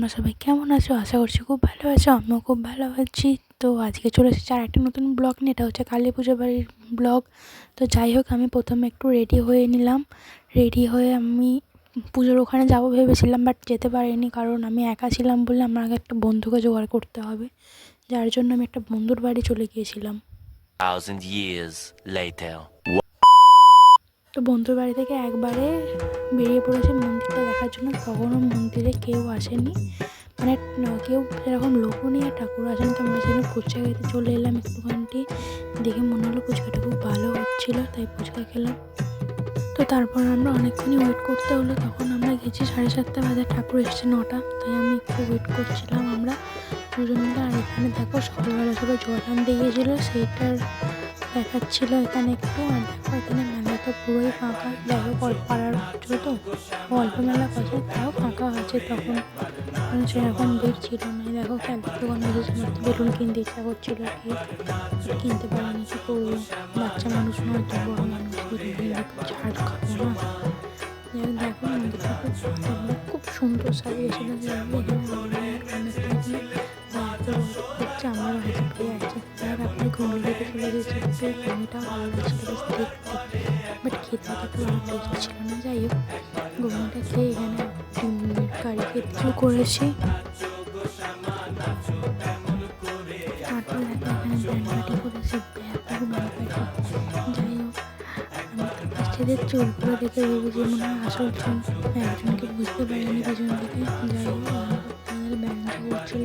তোমরা সবাই কেমন আছো? আশা করছি খুব ভালো আছো। আমিও খুব ভালো আছি। তো আজকে চলে এসেছি আর একটা নতুন ব্লগ নিয়ে। এটা হচ্ছে কালী পুজো বাড়ির ব্লগ। তো যাই হোক, আমি প্রথমে একটু রেডি হয়ে নিলাম। রেডি হয়ে আমি পুজোর ওখানে যাবো ভেবেছিলাম, বাট যেতে পারিনি, কারণ আমি একা ছিলাম বলে আমার আগে একটা বন্ধুকে জোগাড় করতে হবে, যার জন্য আমি একটা বন্ধুর বাড়ি চলে গিয়েছিলাম। 1,000 years later. তো বন্ধুর বাড়ি থেকে একবারে বেরিয়ে পড়েছে মন্দিরটা দেখার জন্য। তখনও মন্দিরে কেউ আসেনি, মানে কেউ সেরকম লোকও নেই আর ঠাকুর আসেনি। তো আমরা সেখানে ফুচকা খেতে চলে এলাম। একটুখানি দেখে মনে হলো ফুচকাটা খুব ভালো হচ্ছিলো, তাই ফুচকা খেলাম। তো তারপর আমরা অনেকক্ষণই ওয়েট করতে হলো। তখন আমরা গেছি 7:30 বাজে, ঠাকুর এসেছে 9টা, তাই আমি একটু ওয়েট করছিলাম আমরা দুজন মিলে। আর এখানে দেখো সকালবেলা সবাই জল আনতে গিয়েছিলো, সেইটার দেখাচ্ছিল এখানে একটু। আর দেখো এখানে মেলা তো পুরোই ফাঁকা। যাই হোক, পাড়ার ছিল তো অল্প মেলা করছে, তাও ফাঁকা আছে তখন, মানে সেরকম ভিড় ছিল না। দেখো খেলতে দোকান এসেছে, আমার তো বেলুন কিনতে ইচ্ছা করছিল, কি কিনতে পারিনি, কি করবো, বাচ্চা মানুষ নয় তো বড় মানুষ, বেলুন ছাড় খাবো না। যাই হোক, দেখো মন্দিরটা খুব সুন্দর সাজিয়েছিল। আমার হাতে পেয়ে আছে, আর আপনি ঘুমিয়ে রেখে চলে গেছে। ঘুমিটাও ভালো লাগছিল দেখতে, বাট খেতে একটু ভালো টেস্ট ছিল না। যাই হোক, ঘুমিটা খেয়ে এখানে ডিমের কারি খেতে শুরু করেছি। তারপর দেখো এখানে ব্যান্ড পার্টি করেছে, ব্যাপক ব্যান্ড পার্টি। যাই হোক, আমি তো বাচ্চাদের চুলগুলো দেখে ভেবেছি মনে হয় আসল চুল, একজনকে বুঝতে পারিনি পেছন থেকে। যাই হোক, ব্যান্ড করছিল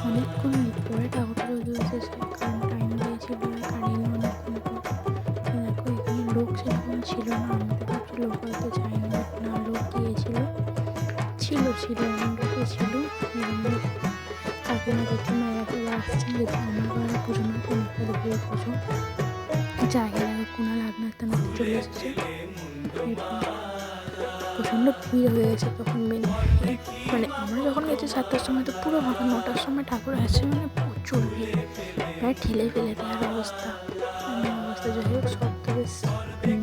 অনেকক্ষণ পরে, ঠাকুরটা রোদে এসেছে, কারণ টাইম দিয়েছিল কারেন্ট অনেকক্ষণ পর। দেখো এখানে লোক সেরকম ছিল না, আমাদের ভাবছি লোক হয়তো যায়নি, না লোক গিয়েছিল, ছিল অনেক লোকই ছিল। কাকিমা জেঠিমা এরা কেউ আসছেন, যেহেতু আমার ঘরে পুজো না, কোনটা দুপুরে পুজো। জায়গায় দেখো কুণাল নাচতে নাচতে চলে এসেছে। প্রচণ্ড ভিড় হয়ে গেছে তখন, মানে আমরা যখন গেছি 7টার সময় তো পুরো ফাঁকা, 9টার সময় ঠাকুর আসছে, মানে প্রচুর ভিড়, প্রায় ঠেলে ফেলে দেওয়ার অবস্থা। যাই হোক, সব থেকে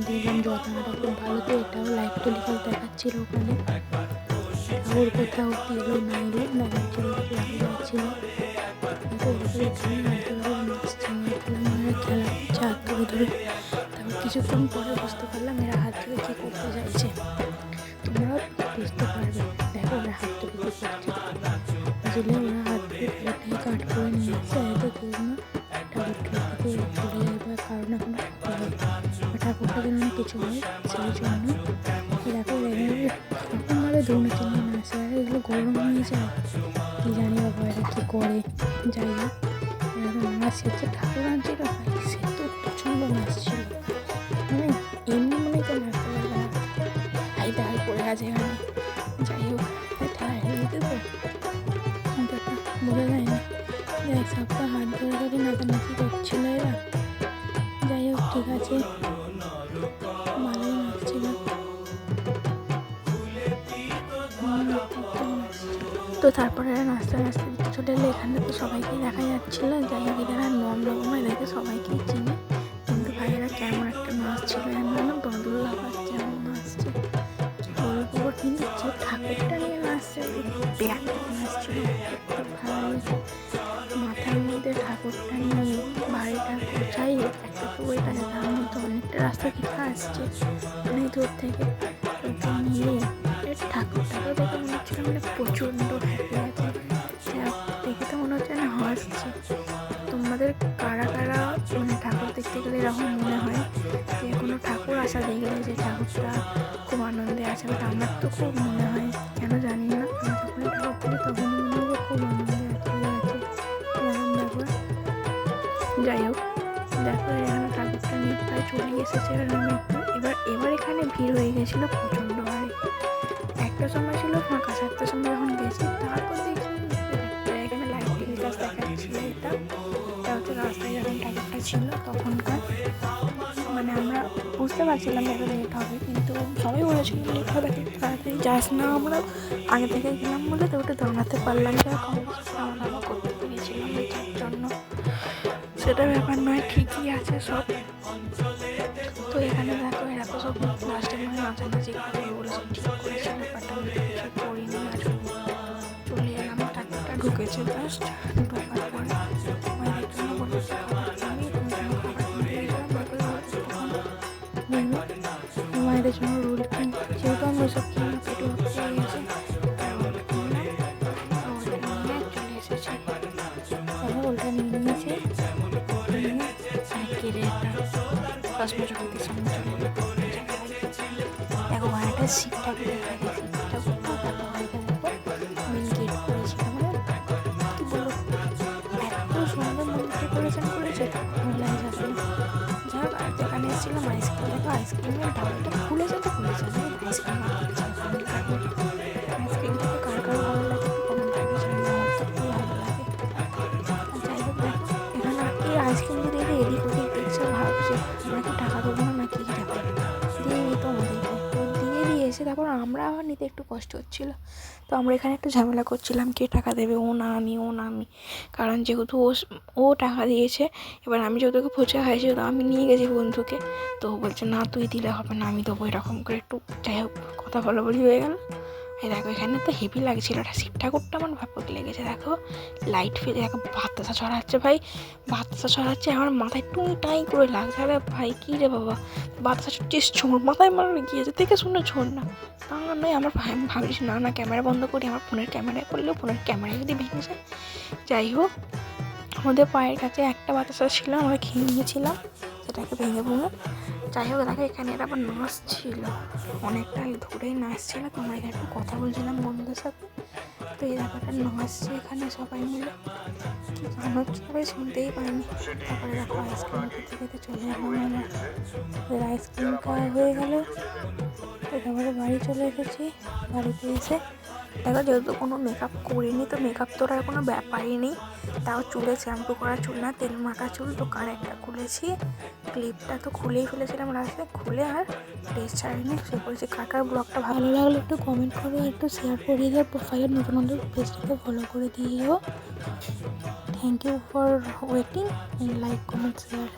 দেখলাম জগন্নাথটা খুব ভালো। তো এটাও লাইভ টেলিকাস্ট দেখাচ্ছিল ওখানে, ঠাকুর কোথাও এলো না এলো দেখাচ্ছিল, যাচ্ছিল। খেলা হচ্ছে হাত ধরে ধরে। তারপর কিছুক্ষণ পরে বুঝতে পারলাম এরা হাত ধরে কী করতে চাইছে। তোমরাও বুঝতে পারবে, দেখো ওরা হাত ধরে কী করছে। আসলে ওরা হাত ধরে ঠাকুরটাকে কাট করে নিয়ে আসছে, হয়তো কেউ না ঠাকুরটা থেকে চলে যায় বা কারণ এখন ঠাকুর হয় বা ঠাকুরটা যেন কিছু হয়, সেই জন্য দেখো এরকমভাবে দৌড়াচ্ছে নিয়ে না আসে। আর এগুলো গরম হয়ে যায়, কী জানি বাবা এরা কী করে। যাই হোক, এরকম নাচ হচ্ছে, ঠাকুর আনছিল ভাই, সে তো প্রচণ্ড নাচছিল, মানে এমনি মনে তো নাচতে পারবে না, হাইতে হাই পড়ে আছে এখানে। যাই হোক, ঠেলা হেঁটে তো বোঝা যায় না, এক সপ্তাহ হাত ধরে ধরে নাচানাচি করছিল এরা। যাই হোক, ঠিক আছে, ভালোই নাচছিল। তো তারপরে নাচতে নাচতে চলে এলো এখানে, তো সবাইকে দেখা যাচ্ছিলো। যাই হোক, এরা নরম দেখে সবাইকেই চিনে, কিন্তু ভাইয়েরা কেমন একটা নাচছিল, এমন বদল লাগাচ্ছে, এমন নাচছে বলবো। কিন্তু যে ঠাকুরটা নিয়ে নাচছে নাচছিল, ভালো লেগেছে। মাথার মধ্যে ঠাকুরটা নিয়ে ভারী ঠাকুর। যাই হোক, একটা তো ওইটা তার মধ্যে অনেকটা রাস্তা থেকে আসছে, অনেক দূর থেকে নিয়ে ঠাকুরটাকে দেখে মনে হচ্ছিল মানে প্রচণ্ড হ্যাপি আছে, দেখে তো মনে হচ্ছে না হাসছে। তোমাদের কারা কারা মানে ঠাকুর দেখতে গেলে এরকম মনে হয় যে কোনো ঠাকুর আসা দেখলে যে ঠাকুরটা খুব আনন্দে আছে, বাট আমার তো খুব মনে হয়, কেন জানি না, আমি যখনই ঠাকুর দেখি তখনই মনে হয় খুব আনন্দে আছে এরকম ব্যাপার। যাই হোক, দেখো এখানে ঠাকুরটা নিয়ে প্রায় চলে এসেছে। এবার এখানে ভিড় হয়ে গেছিলো প্রচণ্ড ভারী। একটা সময় ছিল ফাঁকা, 7টার সময় যখন গেছি, তারপর দেখছি এখানে লাইভ টেলিকাস্ট দেখাচ্ছিল। এটা হচ্ছে রাস্তায় যখন ঠাকুরটা ছিল তখনকার, মানে আমরা বুঝতে পারছিলাম এত লেট হবে, কিন্তু সবাই বলেছিল লেট হবে, তাড়াতাড়ি যাস না। আমরা আগে থেকে গেলাম বলে তো ওটা দাঁড়াতে পারলাম, যা খাওয়া করতে পেরেছিলাম যার জন্য, সেটা ব্যাপার নয়, ঠিকই আছে সব। তো এখানে দেখো এরা তো সব লাস্টে মানে নাচানাচি করে বলে সব ঠিক করেছে ব্যাপারটা, কিছু করিনি আর চলে ঢুকেছে জাস্ট, ঢোকার পরে মায়েদের জন্য বলে খাবার খাবি, তোমার জন্য খাবার কিনতে গেছিলাম, মায়েদের জন্য রোল কিনতে, যেহেতু আমি ওইসব কিনে পেটে উঠতে গেছি, রোল কিনলাম, রোলটা নিয়ে চলে এসেছি। রোলটা নিয়ে নিয়েছি, নিয়ে সাইকেলে একটা কসমোটিকের সামনে চলে এলাম। দেখো ভাড়াটা সিটটা করে থাকে, সিটটা করতে তারপর ভাড়াটা দেখো মেন গেট করেছিল, মানে কি বলবো, এত সুন্দর মন্দির ডেকোরেশন করেছে, ভালো লাগে আসলে। যাই হোক, আর যেখানে এসেছিলাম আইসক্রিম, দেখো আইসক্রিমের ডালাটা খুলেছে তো খুলেছে, আমি আইসক্রিম আইসক্রিমটাকে কার কার ভালো লাগে একটু কমেন্ট করে জানিও, আমার তো খুব ভালো লাগে। আর যাই হোক দেখো, এখানে এই আইসক্রিম যদি এদিক ওদিক দেখছে ভাবছে নাকি টাকা দেবো না নাকি ব্যাপার, দিয়ে দিত আমাদেরকে, তো দিয়ে এসে তারপর আমরা আবার নিতে একটু কষ্ট হচ্ছিলো। তো আমরা এখানে একটু ঝামেলা করছিলাম, কে টাকা দেবে, ও না আমি, ও না আমি, কারণ যেহেতু ও টাকা দিয়েছে, এবার আমি যেহেতু ওকে ফুচকা খাইছি তো আমি নিয়ে গেছি বন্ধুকে, তো ও বলছে না তুই দিলে হবে না, আমি দেবো, এরকম করে একটু যাই হোক কথা বলাবলি হয়ে গেল। এই দেখো এখানে তো হেভি লাগছিল, এটা শিব ঠাকুরটা আমার ব্যাপক লেগেছে। দেখো লাইট ফেলে দেখো বাতাসা ছড়াচ্ছে, ভাই বাতাসা ছড়াচ্ছে, আমার মাথায় টুং টাই করে লাগছে, আরে ভাই কী রে বাবা, বাতাসা ছুটছিস, ছোঁড় মাথায় মারবে গিয়েছে, দেখে শুনে ছোঁড় না, তা নয় আমার আমি ভাবছি না ক্যামেরা বন্ধ করি, আমার ফোনের ক্যামেরায় পড়লেও ফোনের ক্যামেরায় যদি ভেঙে যায়। যাই হোক, আমাদের পায়ের কাছে একটা বাতাসা ছিল, আমরা খেয়ে নিয়েছিলাম, সেটাকে ভেঙে ভেঙে। যাই হোক দেখো এখানে এটা আবার নাচ ছিল, অনেকটা ধরেই নাচ ছিল, তো আমরা এখানে একটু কথা বলছিলাম বন্ধুদের সাথে। তো এই ব্যাপারটা নাচছে এখানে সবাই মিলে, কি গান হচ্ছে সবাই শুনতেই পাইনি। তারপরে দেখো আইসক্রিম খেতে খেতে চলে এলাম আমরা, ওদের আইসক্রিম খাওয়া হয়ে গেল, তারপরে বাড়ি চলে এসেছি। বাড়িতে এসে দেখো যেহেতু কোনো মেকআপ করিনি, তো মেকআপ তো আর কোনো ব্যাপারই নেই, তাও চুলে শ্যাম্পু করা চুল না, তেল মাখা চুল, তো কানেরটা খুলেছি, ক্লিপটা তো খুলেই ফেলেছিলাম রাস্তায়, খুলে আর ড্রেস ছাড়িনি, সে করেছি। কাকার ব্লগটা ভালো লাগলে একটু কমেন্ট করো, একটু শেয়ার করিয়ে দেওয়ার প্রোফাইলে নতুন নতুন পেজটাকে ফলো করে দিও। Thank you for waiting, like comment share.